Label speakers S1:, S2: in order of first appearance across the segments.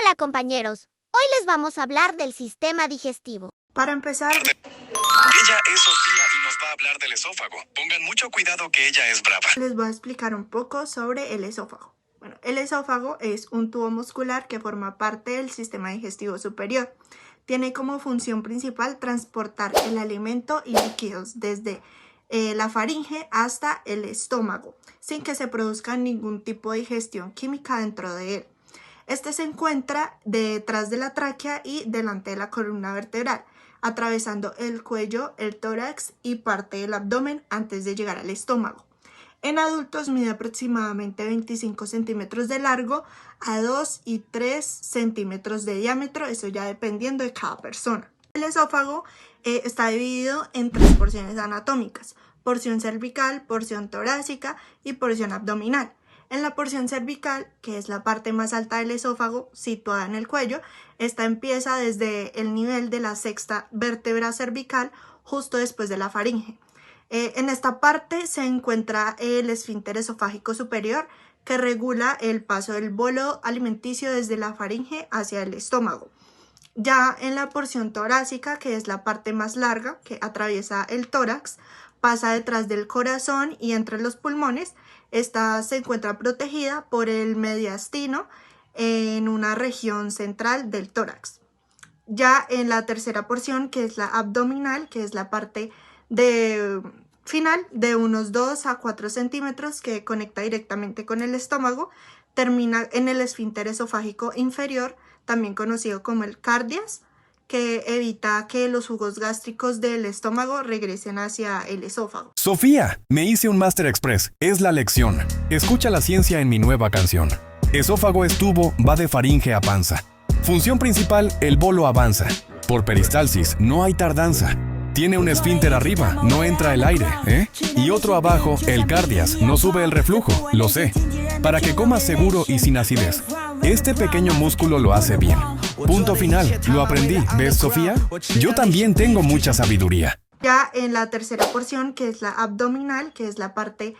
S1: Hola compañeros, hoy les vamos a hablar del sistema digestivo.
S2: Para empezar,
S3: Ella es Sofía y nos va a hablar del esófago. Pongan mucho cuidado que ella es brava.
S2: les voy a explicar un poco sobre el esófago. Bueno, el esófago es un tubo muscular que forma parte del sistema digestivo superior. Tiene como función principal transportar el alimento y líquidos desde la faringe hasta el estómago, sin que se produzca ningún tipo de digestión química dentro de él. Este se encuentra detrás de la tráquea y delante de la columna vertebral, atravesando el cuello, el tórax y parte del abdomen antes de llegar al estómago. En adultos mide aproximadamente 25 centímetros de largo a 2 y 3 centímetros de diámetro, eso ya dependiendo de cada persona. El esófago está dividido en 3 porciones anatómicas: porción cervical, porción torácica y porción abdominal. En la porción cervical, que es la parte más alta del esófago, situada en el cuello, esta empieza desde el nivel de la sexta vértebra cervical, justo después de la faringe. En esta parte se encuentra el esfínter esofágico superior, que regula el paso del bolo alimenticio desde la faringe hacia el estómago. Ya en la porción torácica, que es la parte más larga, que atraviesa el tórax, pasa detrás del corazón y entre los pulmones. Esta se encuentra protegida por el mediastino en una región central del tórax. Ya en la tercera porción, que es la abdominal, que es la parte final de unos 2 a 4 centímetros que conecta directamente con el estómago, termina en el esfínter esofágico inferior, también conocido como el cardias, que evita que los jugos gástricos del estómago regresen hacia el esófago.
S4: Sofía, me hice un Master Express. Es la lección. Escucha la ciencia en mi nueva canción. Esófago es tubo, va de faringe a panza. Función principal, el bolo avanza. Por peristalsis, no hay tardanza. Tiene un esfínter arriba, no entra el aire, ¿eh? Y otro abajo, el cardias, no sube el reflujo, lo sé. Para que comas seguro y sin acidez. Este pequeño músculo lo hace bien. Punto final, lo aprendí, ¿ves, Sofía? Yo también tengo mucha sabiduría.
S2: Ya en la tercera porción, que es la abdominal, que es la parte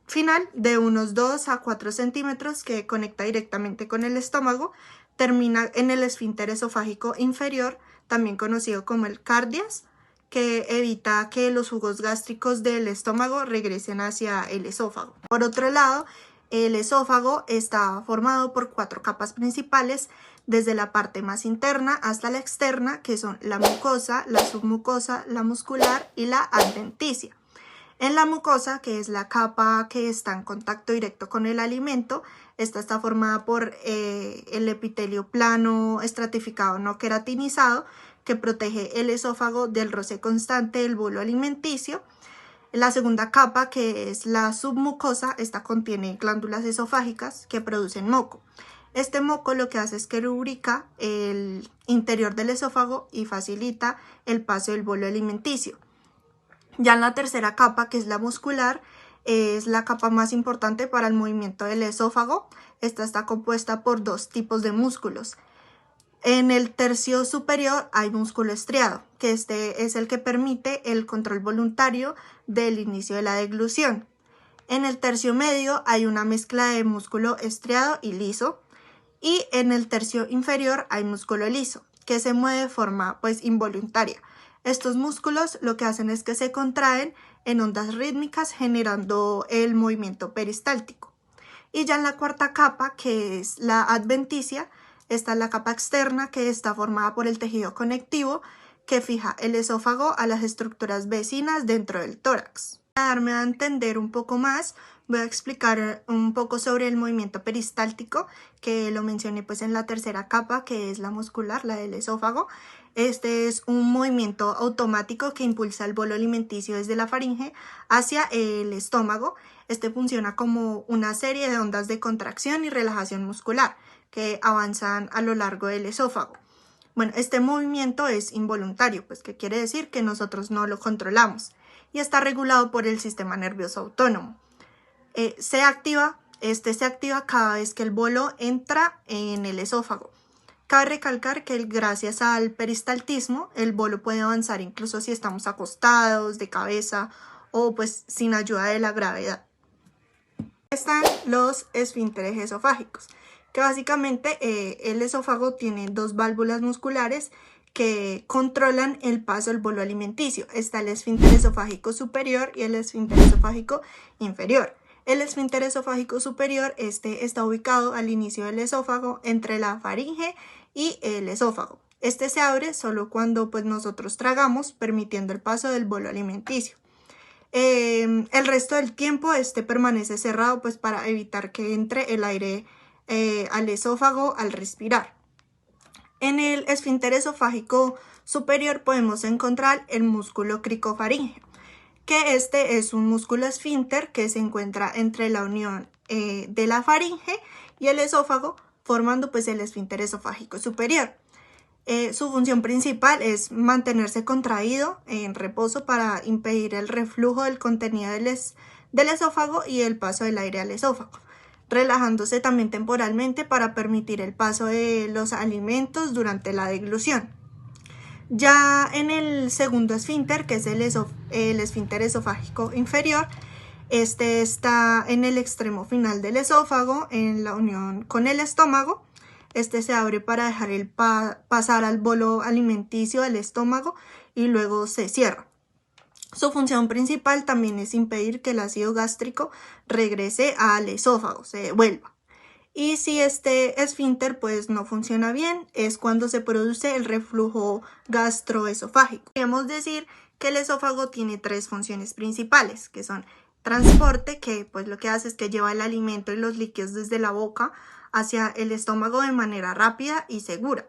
S2: final de unos 2 a 4 centímetros que conecta directamente con el estómago, termina en el esfínter esofágico inferior, también conocido como el cardias, que evita que los jugos gástricos del estómago regresen hacia el esófago. Por otro lado, el esófago está formado por 4 capas principales, desde la parte más interna hasta la externa, que son la mucosa, la submucosa, la muscular y la adventicia. En la mucosa, que es la capa que está en contacto directo con el alimento, esta está formada por el epitelio plano estratificado no queratinizado, que protege el esófago del roce constante del bolo alimenticio. La segunda capa, que es la submucosa, esta contiene glándulas esofágicas que producen moco. Este moco lo que hace es que lubrica el interior del esófago y facilita el paso del bolo alimenticio. Ya en la tercera capa, que es la muscular, es la capa más importante para el movimiento del esófago. Esta está compuesta por 2 tipos de músculos. En el tercio superior hay músculo estriado, que este es el que permite el control voluntario del inicio de la deglución. En el tercio medio hay una mezcla de músculo estriado y liso. Y en el tercio inferior hay músculo liso, que se mueve de forma involuntaria. Estos músculos lo que hacen es que se contraen en ondas rítmicas, generando el movimiento peristáltico. Y ya en la cuarta capa, que es la adventicia, esta es la capa externa, que está formada por el tejido conectivo que fija el esófago a las estructuras vecinas dentro del tórax. Para darme a entender un poco más, voy a explicar un poco sobre el movimiento peristáltico, que lo mencioné en la tercera capa, que es la muscular, la del esófago. Este es un movimiento automático que impulsa el bolo alimenticio desde la faringe hacia el estómago. Este funciona como una serie de ondas de contracción y relajación muscular que avanzan a lo largo del esófago. Bueno, este movimiento es involuntario, que quiere decir que nosotros no lo controlamos, y está regulado por el sistema nervioso autónomo. Se activa cada vez que el bolo entra en el esófago. Cabe recalcar que gracias al peristaltismo el bolo puede avanzar incluso si estamos acostados, de cabeza o sin ayuda de la gravedad. Están los esfínteres esofágicos, que básicamente el esófago tiene dos válvulas musculares que controlan el paso del bolo alimenticio. Está el esfínter esofágico superior y el esfínter esofágico inferior. El esfínter esofágico superior está ubicado al inicio del esófago entre la faringe y el esófago. Este se abre solo cuando pues, nosotros tragamos, permitiendo el paso del bolo alimenticio. El resto del tiempo permanece cerrado pues, para evitar que entre el aire al esófago al respirar. En el esfínter esofágico superior podemos encontrar el músculo cricofaríngeo, que es un músculo esfínter que se encuentra entre la unión de la faringe y el esófago, formando pues el esfínter esofágico superior. Su función principal es mantenerse contraído en reposo para impedir el reflujo del contenido del esófago y el paso del aire al esófago, relajándose también temporalmente para permitir el paso de los alimentos durante la deglución. Ya en el segundo esfínter, que es el esfínter esofágico inferior, está en el extremo final del esófago, en la unión con el estómago. Se abre para dejar pasar al bolo alimenticio del estómago y luego se cierra. Su función principal también es impedir que el ácido gástrico regrese al esófago, se devuelva. Y si este esfínter pues no funciona bien, es cuando se produce el reflujo gastroesofágico. Podemos decir que el esófago tiene tres funciones principales, que son transporte, que pues lo que hace es que lleva el alimento y los líquidos desde la boca hacia el estómago de manera rápida y segura.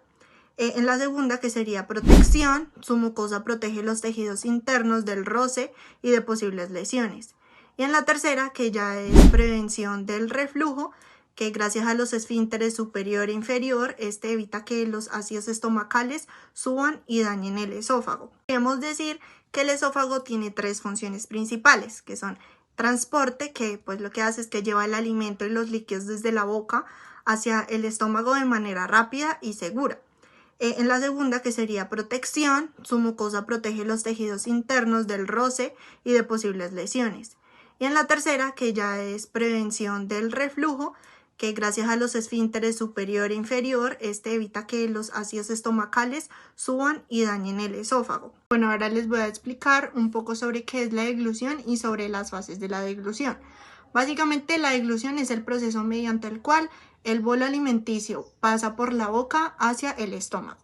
S2: En la segunda, que sería protección, su mucosa protege los tejidos internos del roce y de posibles lesiones. Y en la tercera, que ya es prevención del reflujo, que gracias a los esfínteres superior e inferior, evita que los ácidos estomacales suban y dañen el esófago. Podemos decir que el esófago tiene tres funciones principales, que son transporte, que pues lo que hace es que lleva el alimento y los líquidos desde la boca hacia el estómago de manera rápida y segura. En la segunda, que sería protección, su mucosa protege los tejidos internos del roce y de posibles lesiones. Y en la tercera, que ya es prevención del reflujo, que gracias a los esfínteres superior e inferior, evita que los ácidos estomacales suban y dañen el esófago. Bueno, ahora les voy a explicar un poco sobre qué es la deglución y sobre las fases de la deglución. Básicamente, la deglución es el proceso mediante el cual el bolo alimenticio pasa por la boca hacia el estómago.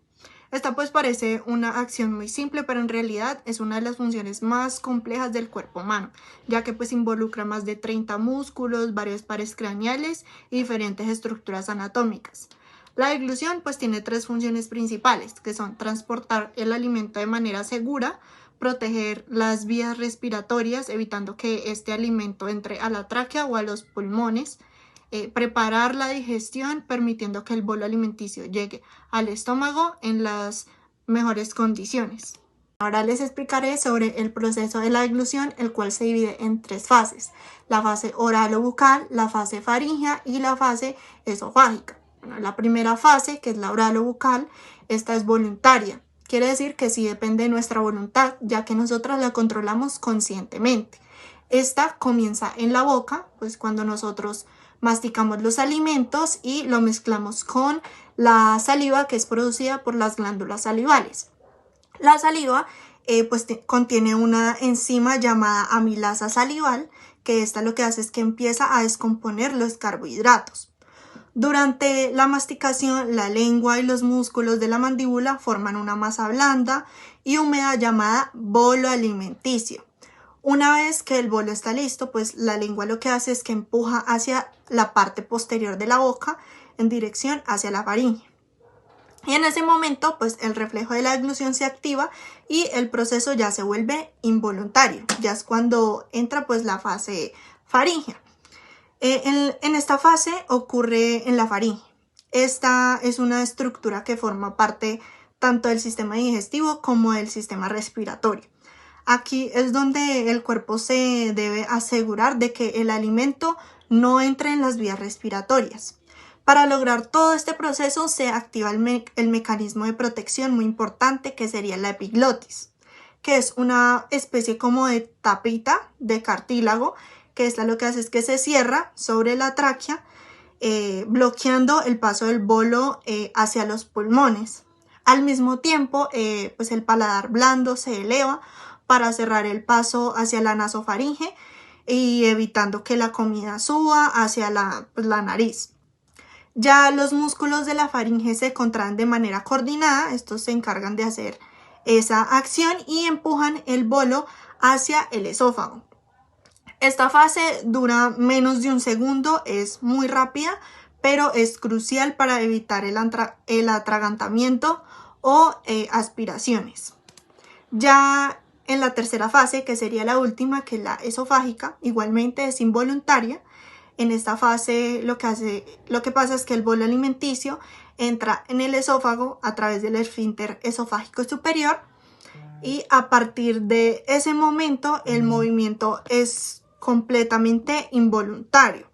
S2: Esta pues parece una acción muy simple, pero en realidad es una de las funciones más complejas del cuerpo humano, ya que pues involucra más de 30 músculos, varios pares craneales y diferentes estructuras anatómicas. La deglución pues tiene tres funciones principales, que son transportar el alimento de manera segura, proteger las vías respiratorias, evitando que este alimento entre a la tráquea o a los pulmones, preparar la digestión, permitiendo que el bolo alimenticio llegue al estómago en las mejores condiciones. Ahora les explicaré sobre el proceso de la deglución, el cual se divide en tres fases: la fase oralo-bucal, la fase faríngea y la fase esofágica. Bueno, la primera fase, que es la oralo-bucal, esta es voluntaria. Quiere decir que sí depende de nuestra voluntad, ya que nosotros la controlamos conscientemente. Esta comienza en la boca, pues cuando nosotros masticamos los alimentos y lo mezclamos con la saliva, que es producida por las glándulas salivales. La saliva contiene una enzima llamada amilasa salival, que esta lo que hace es que empieza a descomponer los carbohidratos. Durante la masticación, la lengua y los músculos de la mandíbula forman una masa blanda y húmeda llamada bolo alimenticio. Una vez que el bolo está listo, pues la lengua lo que hace es que empuja hacia la parte posterior de la boca en dirección hacia la faringe. Y en ese momento, pues el reflejo de la deglución se activa y el proceso ya se vuelve involuntario. Ya es cuando entra pues la fase faríngea. En esta fase ocurre en la faringe. Esta es una estructura que forma parte tanto del sistema digestivo como del sistema respiratorio. Aquí es donde el cuerpo se debe asegurar de que el alimento no entre en las vías respiratorias. Para lograr todo este proceso se activa el mecanismo de protección muy importante, que sería la epiglotis, que es una especie como de tapita de cartílago, que esta lo que hace es que se cierra sobre la tráquea bloqueando el paso del bolo hacia los pulmones. Al mismo tiempo, pues el paladar blando se eleva para cerrar el paso hacia la nasofaringe y evitando que la comida suba hacia la nariz. Ya los músculos de la faringe se contraen de manera coordinada, estos se encargan de hacer esa acción y empujan el bolo hacia el esófago. Esta fase dura menos de un segundo, es muy rápida, pero es crucial para evitar el atragantamiento o aspiraciones. Ya en la tercera fase, que sería la última, que es la esofágica, igualmente es involuntaria. En esta fase lo que pasa es que el bolo alimenticio entra en el esófago a través del esfínter esofágico superior y a partir de ese momento el movimiento es completamente involuntario.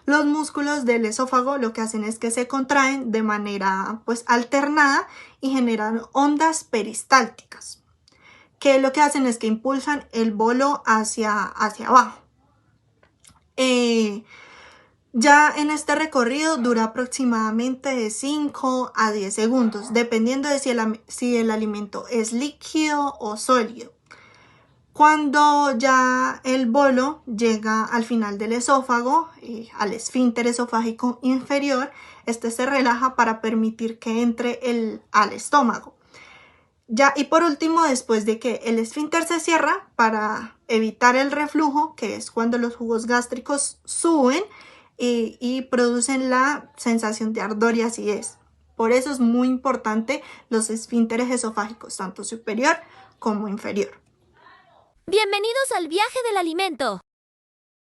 S2: Los músculos del esófago lo que hacen es que se contraen de manera pues alternada y generan ondas peristálticas, que lo que hacen es que impulsan el bolo hacia abajo. Ya en este recorrido dura aproximadamente de 5 a 10 segundos, dependiendo de si el alimento es líquido o sólido. Cuando ya el bolo llega al final del esófago, al esfínter esofágico inferior, este se relaja para permitir que entre al estómago. Ya, y por último, después de que el esfínter se cierra para evitar el reflujo, que es cuando los jugos gástricos suben y producen la sensación de ardor y acidez. Por eso es muy importante los esfínteres esofágicos, tanto superior como inferior.
S1: Bienvenidos al viaje del alimento.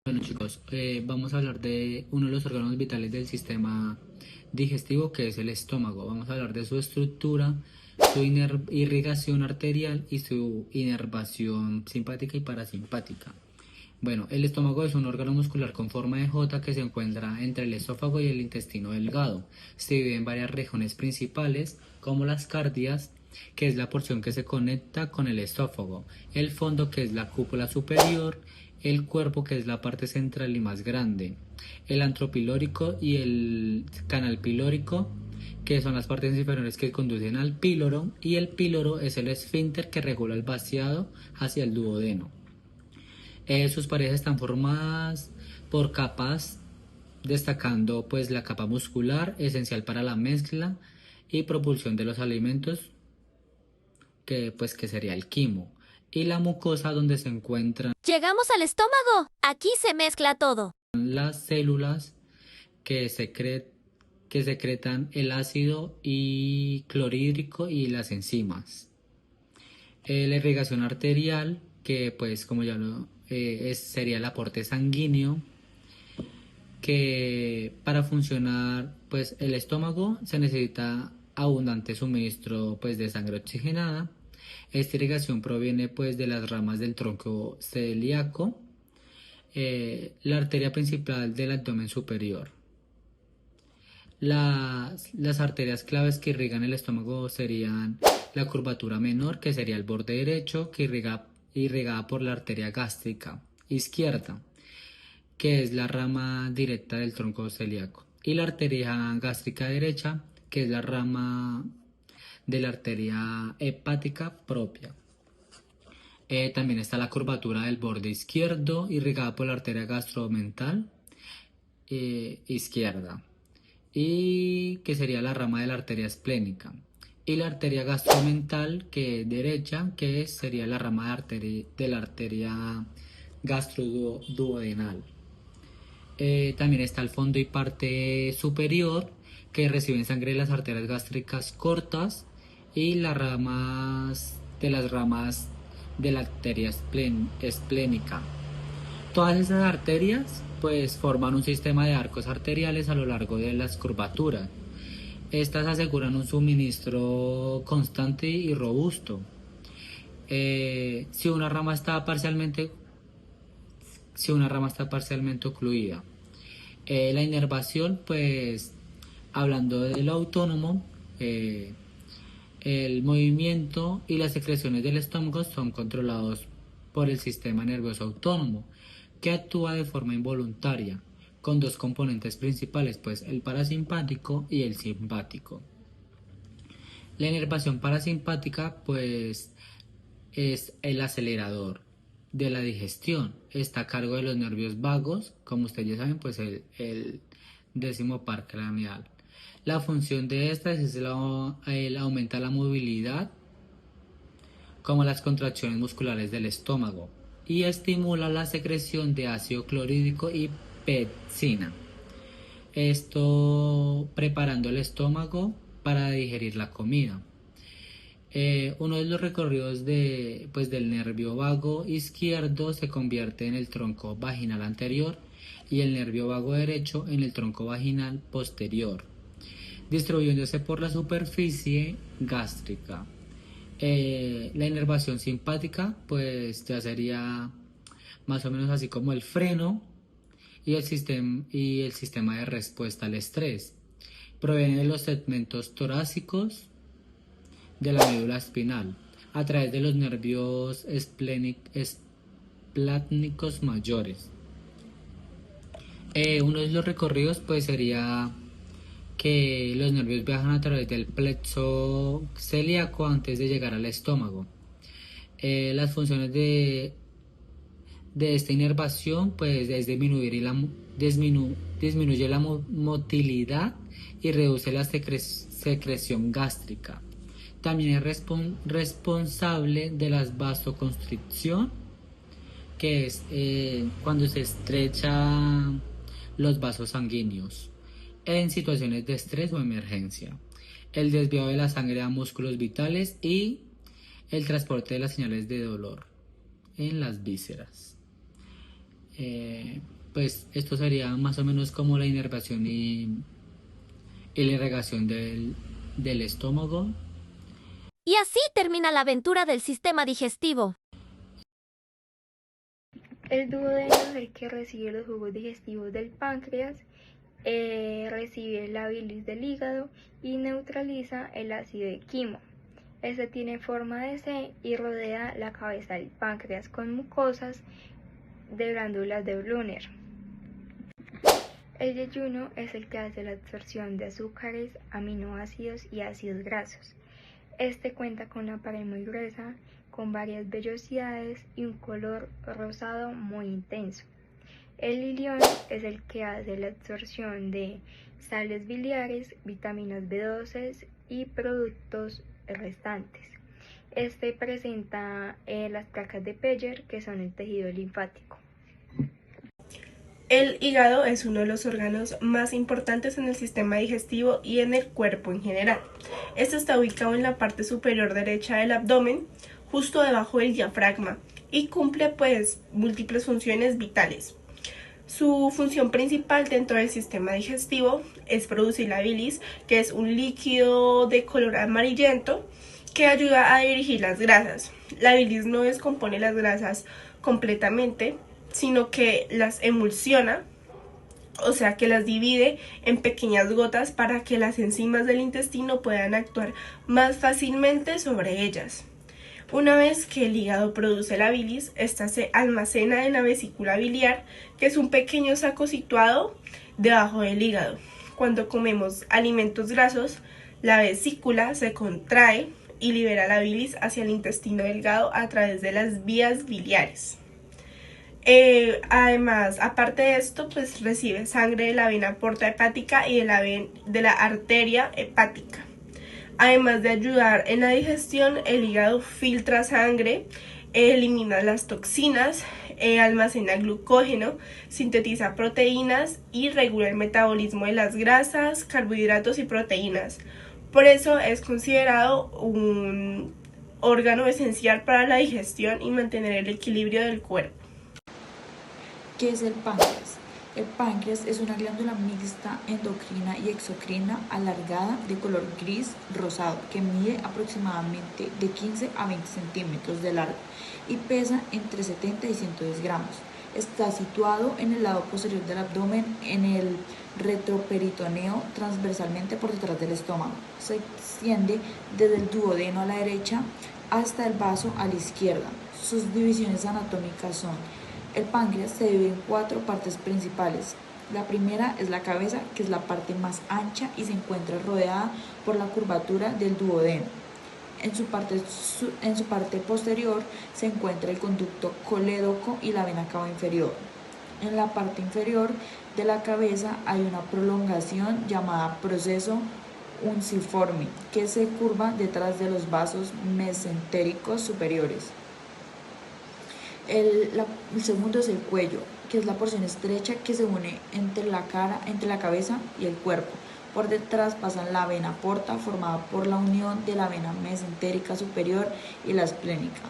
S5: Bueno chicos, vamos a hablar de uno de los órganos vitales del sistema digestivo, que es el estómago. Vamos a hablar de su estructura, su irrigación arterial y su inervación simpática y parasimpática. Bueno, el estómago es un órgano muscular con forma de J que se encuentra entre el esófago y el intestino delgado. Se divide en varias regiones principales, como las cárdias, que es la porción que se conecta con el esófago, el fondo, que es la cúpula superior, el cuerpo, que es la parte central y más grande, el antropilórico y el canal pilórico, que son las partes inferiores que conducen al píloro, y el píloro es el esfínter que regula el vaciado hacia el duodeno. Sus paredes están formadas por capas, destacando pues la capa muscular, esencial para la mezcla y propulsión de los alimentos, que sería el quimo, y la mucosa, donde se encuentran
S1: Llegamos al estómago. Aquí se mezcla todo.
S5: las células que secretan el ácido y clorhídrico y las enzimas. La irrigación arterial, que pues como ya lo sería el aporte sanguíneo, que para funcionar pues el estómago se necesita abundante suministro pues de sangre oxigenada. Esta irrigación proviene pues de las ramas del tronco celíaco, la arteria principal del abdomen superior. Las arterias claves que irrigan el estómago serían la curvatura menor, que sería el borde derecho, que irrigada por la arteria gástrica izquierda, que es la rama directa del tronco celíaco, y la arteria gástrica derecha, que es la rama de la arteria hepática propia. También está la curvatura del borde izquierdo, irrigada por la arteria gastromental izquierda, y que sería la rama de la arteria esplénica, y la arteria gastromental, que es derecha, que sería la rama de la arteria gastroduodenal. También está el fondo y parte superior, que reciben sangre de las arterias gástricas cortas y las ramas de la arteria esplénica. Todas esas arterias pues forman un sistema de arcos arteriales a lo largo de las curvaturas. Estas aseguran un suministro constante y robusto. Si una rama está parcialmente ocluida. La inervación, pues hablando de lo autónomo, el movimiento y las secreciones del estómago son controlados por el sistema nervioso autónomo, que actúa de forma involuntaria, con dos componentes principales, pues el parasimpático y el simpático. La inervación parasimpática pues es el acelerador de la digestión, está a cargo de los nervios vagos, como ustedes ya saben, pues el décimo par craneal. La función de esta es el aumenta la movilidad, como las contracciones musculares del estómago, y estimula la secreción de ácido clorhídrico y pepsina. Esto preparando el estómago para digerir la comida. Uno de los recorridos del nervio vago izquierdo se convierte en el tronco vaginal anterior y el nervio vago derecho en el tronco vaginal posterior, distribuyéndose por la superficie gástrica. La inervación simpática pues ya sería más o menos así como el freno y el sistema de respuesta al estrés. Proviene de los segmentos torácicos de la médula espinal a través de los nervios espláncnicos mayores. Uno de los recorridos pues sería que los nervios viajan a través del plexo celíaco antes de llegar al estómago. Las funciones de esta inervación pues es disminuye la motilidad y reduce la secreción gástrica. También es responsable de la vasoconstricción, que es cuando se estrechan los vasos sanguíneos en situaciones de estrés o emergencia, el desvío de la sangre a músculos vitales y el transporte de las señales de dolor en las vísceras. Pues esto sería más o menos como la inervación y la irrigación del estómago.
S1: Y así termina la aventura del sistema digestivo.
S6: El duodeno es el que recibe los jugos digestivos del páncreas, recibe la bilis del hígado y neutraliza el ácido de quimo. Este tiene forma de C y rodea la cabeza del páncreas con mucosas de glándulas de Brunner. El yeyuno es el que hace la absorción de azúcares, aminoácidos y ácidos grasos. Este cuenta con una pared muy gruesa, con varias vellosidades y un color rosado muy intenso. El ilión es el que hace la absorción de sales biliares, vitaminas B12 y productos restantes. Este presenta las placas de Peyer, que son el tejido linfático.
S7: El hígado es uno de los órganos más importantes en el sistema digestivo y en el cuerpo en general. Este está ubicado en la parte superior derecha del abdomen, justo debajo del diafragma, y cumple múltiples funciones vitales. Su función principal dentro del sistema digestivo es producir la bilis, que es un líquido de color amarillento que ayuda a dirigir las grasas. La bilis no descompone las grasas completamente, sino que las emulsiona, o sea que las divide en pequeñas gotas para que las enzimas del intestino puedan actuar más fácilmente sobre ellas. Una vez que el hígado produce la bilis, esta se almacena en la vesícula biliar, que es un pequeño saco situado debajo del hígado. Cuando comemos alimentos grasos, la vesícula se contrae y libera la bilis hacia el intestino delgado a través de las vías biliares. Además, aparte de esto, recibe sangre de la vena porta hepática y de la arteria hepática. Además de ayudar en la digestión, el hígado filtra sangre, elimina las toxinas, almacena glucógeno, sintetiza proteínas y regula el metabolismo de las grasas, carbohidratos y proteínas. Por eso es considerado un órgano esencial para la digestión y mantener el equilibrio del cuerpo.
S8: ¿Qué es el páncreas? El páncreas es una glándula mixta endocrina y exocrina alargada de color gris rosado que mide aproximadamente de 15 a 20 centímetros de largo y pesa entre 70 y 110 gramos. Está situado en el lado posterior del abdomen, en el retroperitoneo, transversalmente por detrás del estómago. Se extiende desde el duodeno a la derecha hasta el vaso a la izquierda. Sus divisiones anatómicas son: el páncreas se divide en 4 partes principales: La primera es la cabeza, que es la parte más ancha y se encuentra rodeada por la curvatura del duodeno. En su parte posterior se encuentra el conducto colédoco y la vena cava inferior. En la parte inferior de la cabeza hay una prolongación llamada proceso unciforme, que se curva detrás de los vasos mesentéricos superiores. El segundo es el cuello, que es la porción estrecha que se une entre la cabeza y el cuerpo. Por detrás pasa la vena porta, formada por la unión de la vena mesentérica superior y la esplénica.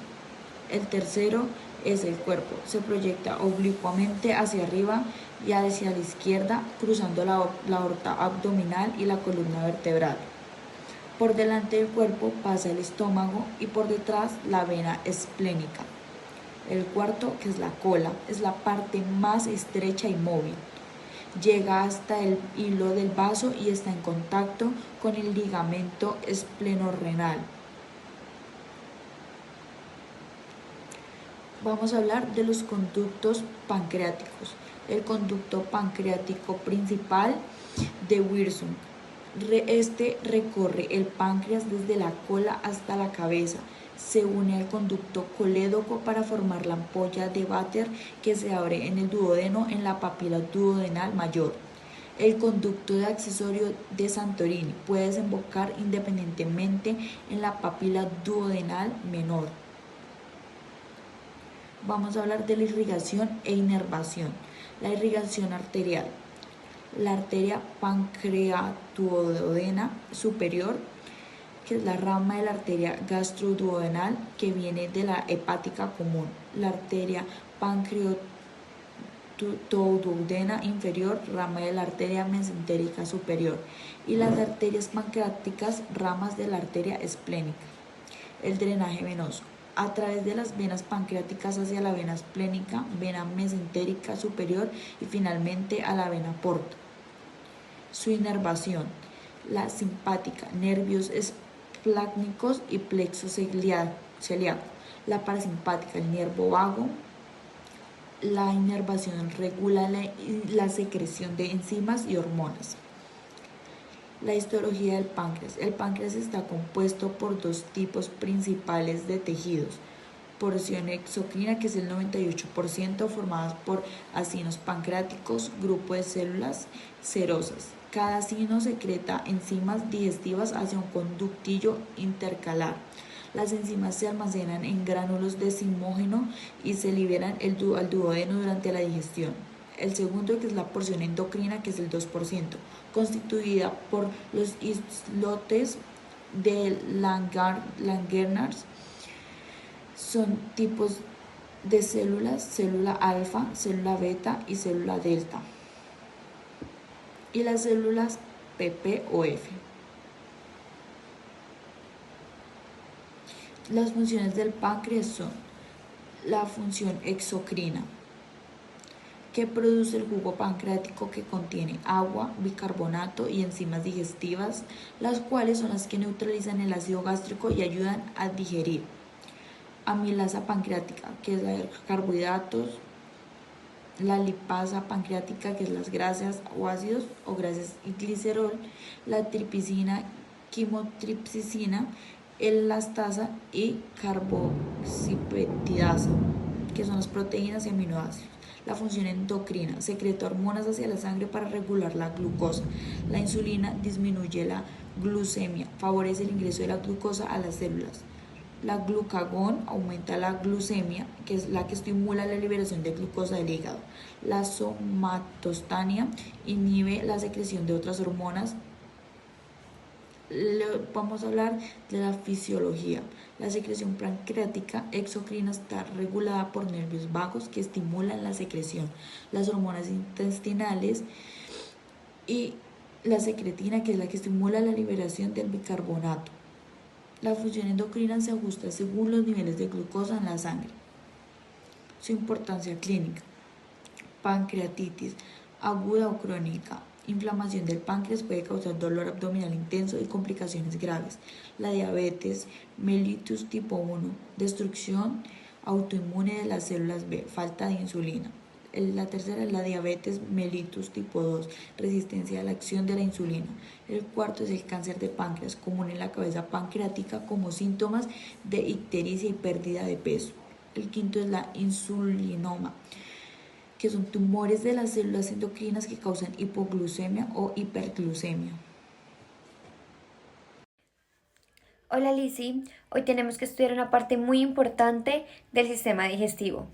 S8: El tercero es el cuerpo. Se proyecta oblicuamente hacia arriba y hacia la izquierda, cruzando la aorta abdominal y la columna vertebral. Por delante del cuerpo pasa el estómago y por detrás la vena esplénica. El cuarto, que es la cola, es la parte más estrecha y móvil. Llega hasta el hilo del vaso y está en contacto con el ligamento esplenorrenal. Vamos a hablar de los conductos pancreáticos. El conducto pancreático principal de Wirsung. Este recorre el páncreas desde la cola hasta la cabeza. Se une al conducto colédoco para formar la ampolla de Vater que se abre en el duodeno en la papila duodenal mayor. El conducto de accesorio de Santorini puede desembocar independientemente en la papila duodenal menor. Vamos a hablar de la irrigación e inervación. La irrigación arterial. La arteria pancreatoduodena superior, que es la rama de la arteria gastroduodenal que viene de la hepática común. La arteria pancreatoduodena inferior, rama de la arteria mesentérica superior. Y las arterias pancreáticas, ramas de la arteria esplénica. El drenaje venoso. A través de las venas pancreáticas hacia la vena esplénica, vena mesentérica superior y finalmente a la vena porta. Su inervación. La simpática, nervios esplácnicos y plexo celíaco. La parasimpática, el nervio vago. La inervación regula la secreción de enzimas y hormonas. La histología del páncreas. El páncreas está compuesto por dos tipos principales de tejidos. Porción exocrina, que es el 98%, formadas por acinos pancreáticos, grupo de células serosas. Cada acino secreta enzimas digestivas hacia un conductillo intercalar. Las enzimas se almacenan en gránulos de zimógeno y se liberan al duodeno durante la digestión. El segundo, que es la porción endocrina, que es el 2%, constituida por los islotes de Langerhans. Son tipos de células: célula alfa, célula beta y célula delta. Y las células PP o F. Las funciones del páncreas son la función exocrina, que produce el jugo pancreático que contiene agua, bicarbonato y enzimas digestivas, las cuales son las que neutralizan el ácido gástrico y ayudan a digerir. Amilasa pancreática, que es la de carbohidratos. La lipasa pancreática, que es las grasas o ácidos o grasas y glicerol. La tripsina, quimotripsina, elastasa y carboxipeptidasa, que son las proteínas y aminoácidos. La función endocrina, secreta hormonas hacia la sangre para regular la glucosa. La insulina disminuye la glucemia, favorece el ingreso de la glucosa a las células. La glucagón aumenta la glucemia, que es la que estimula la liberación de glucosa del hígado. La somatostania inhibe la secreción de otras hormonas. Vamos a hablar de la fisiología. La secreción pancreática exocrina está regulada por nervios vagos que estimulan la secreción, las hormonas intestinales y la secretina, que es la que estimula la liberación del bicarbonato. La función endocrina se ajusta según los niveles de glucosa en la sangre. Su importancia clínica: pancreatitis aguda o crónica. Inflamación del páncreas puede causar dolor abdominal intenso y complicaciones graves. La diabetes mellitus tipo 1, destrucción autoinmune de las células B, falta de insulina. La tercera es la diabetes mellitus tipo 2, resistencia a la acción de la insulina. El cuarto es el cáncer de páncreas, común en la cabeza pancreática como síntomas de ictericia y pérdida de peso. El quinto es la insulinoma, que son tumores de las células endocrinas que causan hipoglucemia o hiperglucemia.
S6: Hola Lizzy, hoy tenemos que estudiar una parte muy importante del sistema digestivo,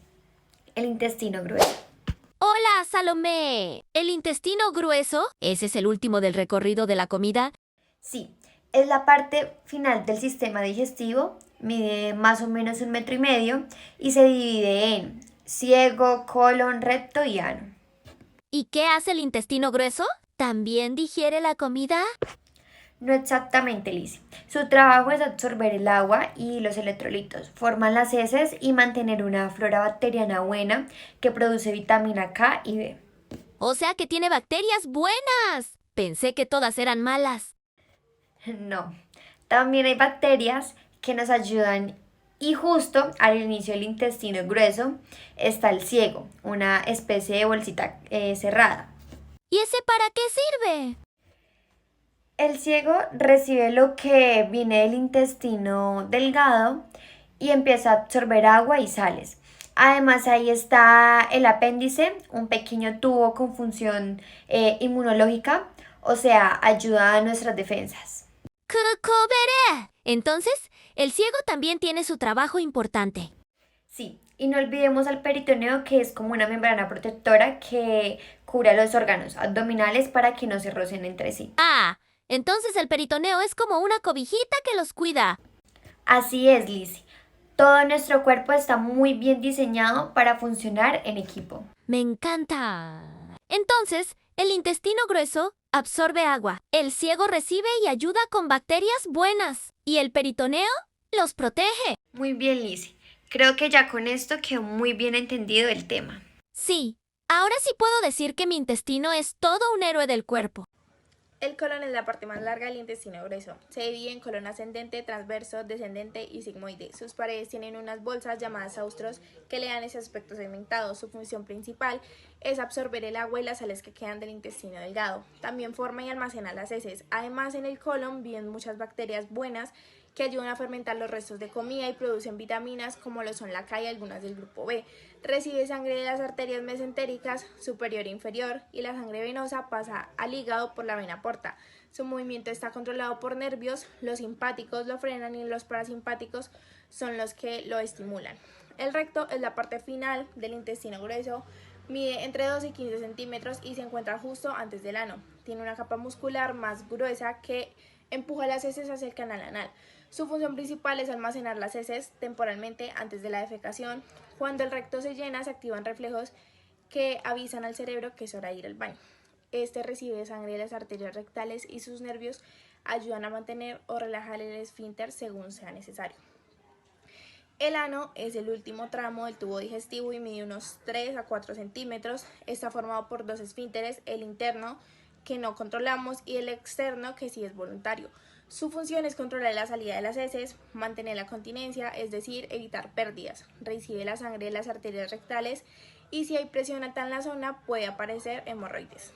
S6: el intestino grueso.
S1: Hola, Salomé. ¿El intestino grueso? ¿Ese es el último del recorrido de la comida?
S6: Sí, es la parte final del sistema digestivo, mide más o menos 1,5 metros y se divide en ciego, colon, recto y ano.
S1: ¿Y qué hace el intestino grueso? ¿También digiere la comida?
S6: No exactamente, Lizzy. Su trabajo es absorber el agua y los electrolitos, forman las heces y mantener una flora bacteriana buena que produce vitamina K y B.
S1: O sea que tiene bacterias buenas. Pensé que todas eran malas.
S6: No, también hay bacterias que nos ayudan y justo al inicio del intestino grueso está el ciego, una especie de bolsita cerrada.
S1: ¿Y ese para qué sirve?
S6: El ciego recibe lo que viene del intestino delgado y empieza a absorber agua y sales. Además ahí está el apéndice, un pequeño tubo con función inmunológica, o sea, ayuda a nuestras defensas.
S1: ¡Cocoberé! Entonces, el ciego también tiene su trabajo importante.
S6: Sí, y no olvidemos al peritoneo, que es como una membrana protectora que cubre los órganos abdominales para que no se rocen entre sí.
S1: Ah, entonces el peritoneo es como una cobijita que los cuida.
S6: Así es, Lizzy. Todo nuestro cuerpo está muy bien diseñado para funcionar en equipo.
S1: Me encanta. Entonces, el intestino grueso absorbe agua, el ciego recibe y ayuda con bacterias buenas, y el peritoneo los protege.
S6: Muy bien, Lizzy. Creo que ya con esto quedó muy bien entendido el tema.
S1: Sí, ahora sí puedo decir que mi intestino es todo un héroe del cuerpo.
S9: El colon es la parte más larga del intestino grueso. Se divide en colon ascendente, transverso, descendente y sigmoide. Sus paredes tienen unas bolsas llamadas austros que le dan ese aspecto segmentado. Su función principal es absorber el agua y las sales que quedan del intestino delgado. También forma y almacena las heces. Además, en el colon viven muchas bacterias buenas que ayudan a fermentar los restos de comida y producen vitaminas como lo son la K y algunas del grupo B. Recibe sangre de las arterias mesentéricas superior e inferior y la sangre venosa pasa al hígado por la vena porta. Su movimiento está controlado por nervios, los simpáticos lo frenan y los parasimpáticos son los que lo estimulan. El recto es la parte final del intestino grueso, mide entre 12 y 15 centímetros y se encuentra justo antes del ano. Tiene una capa muscular más gruesa que empuja las heces hacia el canal anal. Su función principal es almacenar las heces temporalmente antes de la defecación. Cuando el recto se llena, se activan reflejos que avisan al cerebro que es hora de ir al baño. Este recibe sangre de las arterias rectales y sus nervios ayudan a mantener o relajar el esfínter según sea necesario. El ano es el último tramo del tubo digestivo y mide unos 3 a 4 centímetros. Está formado por dos esfínteres, el interno, que no controlamos, y el externo, que sí es voluntario. Su función es controlar la salida de las heces, mantener la continencia, es decir, evitar pérdidas. Recibe la sangre de las arterias rectales y si hay presión alta en la zona puede aparecer hemorroides.